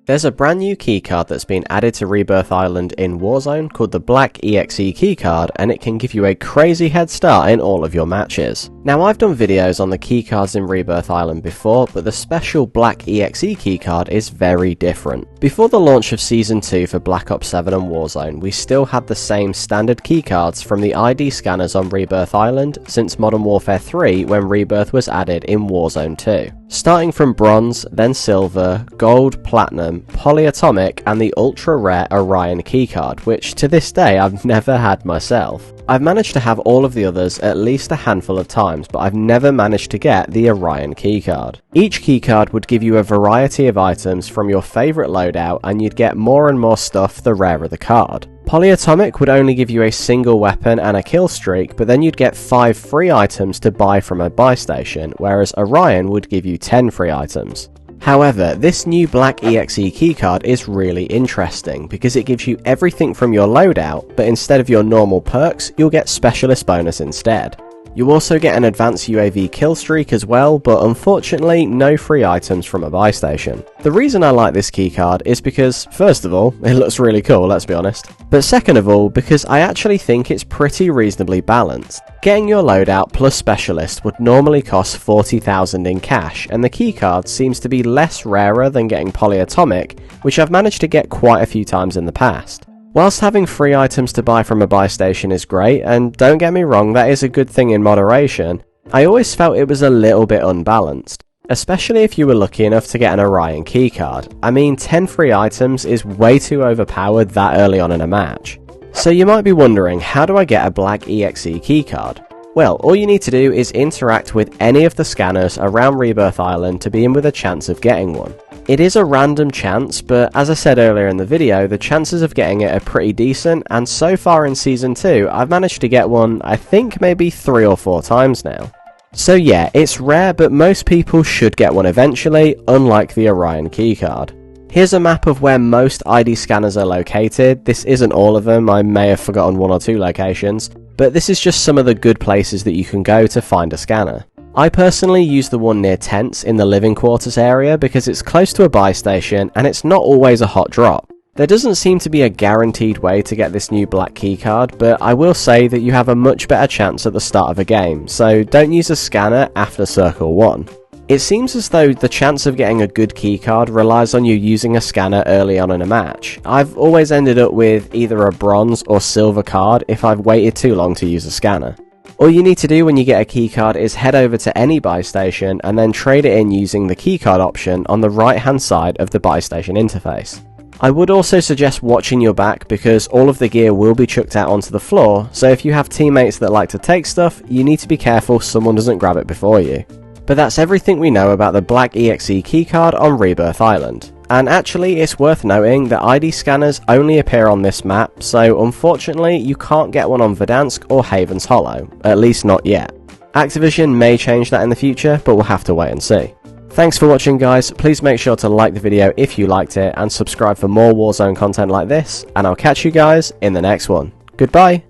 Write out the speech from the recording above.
There's a brand new keycard that's been added to Rebirth Island in Warzone called the Black Exe Keycard, and it can give you a crazy head start in all of your matches. Now, I've done videos on the keycards in Rebirth Island before, but the special Black Exe Keycard is very different. Before the launch of Season 2 for Black Ops 7 and Warzone, we still had the same standard keycards from the ID scanners on Rebirth Island since Modern Warfare 3 when Rebirth was added in Warzone 2. Starting from Bronze, then Silver, Gold, Platinum, Polyatomic and the ultra rare Orion keycard, which to this day I've never had myself. I've managed to have all of the others at least a handful of times, but I've never managed to get the Orion keycard. Each keycard would give you a variety of items from your favourite loadout, and you'd get more and more stuff the rarer the card. Polyatomic would only give you a single weapon and a kill streak, but then you'd get 5 free items to buy from a buy station, whereas Orion would give you 10 free items. However, this new Black Exe keycard is really interesting because it gives you everything from your loadout, but instead of your normal perks, you'll get specialist bonus instead. You also get an advanced UAV kill streak as well, but unfortunately no free items from a buy station. The reason I like this keycard is because, first of all, it looks really cool, let's be honest, but second of all, because I actually think it's pretty reasonably balanced. Getting your loadout plus specialist would normally cost 40,000 in cash, and the keycard seems to be less rarer than getting polyatomic, which I've managed to get quite a few times in the past. Whilst having free items to buy from a buy station is great, and don't get me wrong, that is a good thing in moderation, I always felt it was a little bit unbalanced. Especially if you were lucky enough to get an Orion keycard. I mean, 10 free items is way too overpowered that early on in a match. So you might be wondering, how do I get a Black Exe keycard? Well, all you need to do is interact with any of the scanners around Rebirth Island to be in with a chance of getting one. It is a random chance, but as I said earlier in the video, the chances of getting it are pretty decent, and so far in Season 2, I've managed to get one, I think maybe 3 or 4 times now. So yeah, it's rare, but most people should get one eventually, unlike the Orion keycard. Here's a map of where most ID scanners are located. This isn't all of them, I may have forgotten 1 or 2 locations, but this is just some of the good places that you can go to find a scanner. I personally use the one near tents in the living quarters area because it's close to a buy station and it's not always a hot drop. There doesn't seem to be a guaranteed way to get this new black keycard, but I will say that you have a much better chance at the start of a game, so don't use a scanner after Circle 1. It seems as though the chance of getting a good keycard relies on you using a scanner early on in a match. I've always ended up with either a bronze or silver card if I've waited too long to use a scanner. All you need to do when you get a keycard is head over to any buy station and then trade it in using the keycard option on the right hand side of the buy station interface. I would also suggest watching your back because all of the gear will be chucked out onto the floor, so if you have teammates that like to take stuff, you need to be careful someone doesn't grab it before you. But that's everything we know about the Black Exe keycard on Rebirth Island. And actually, it's worth noting that ID scanners only appear on this map, so unfortunately you can't get one on Verdansk or Haven's Hollow, at least not yet. Activision may change that in the future, but we'll have to wait and see. Thanks for watching guys, please make sure to like the video if you liked it, and subscribe for more Warzone content like this, and I'll catch you guys in the next one. Goodbye!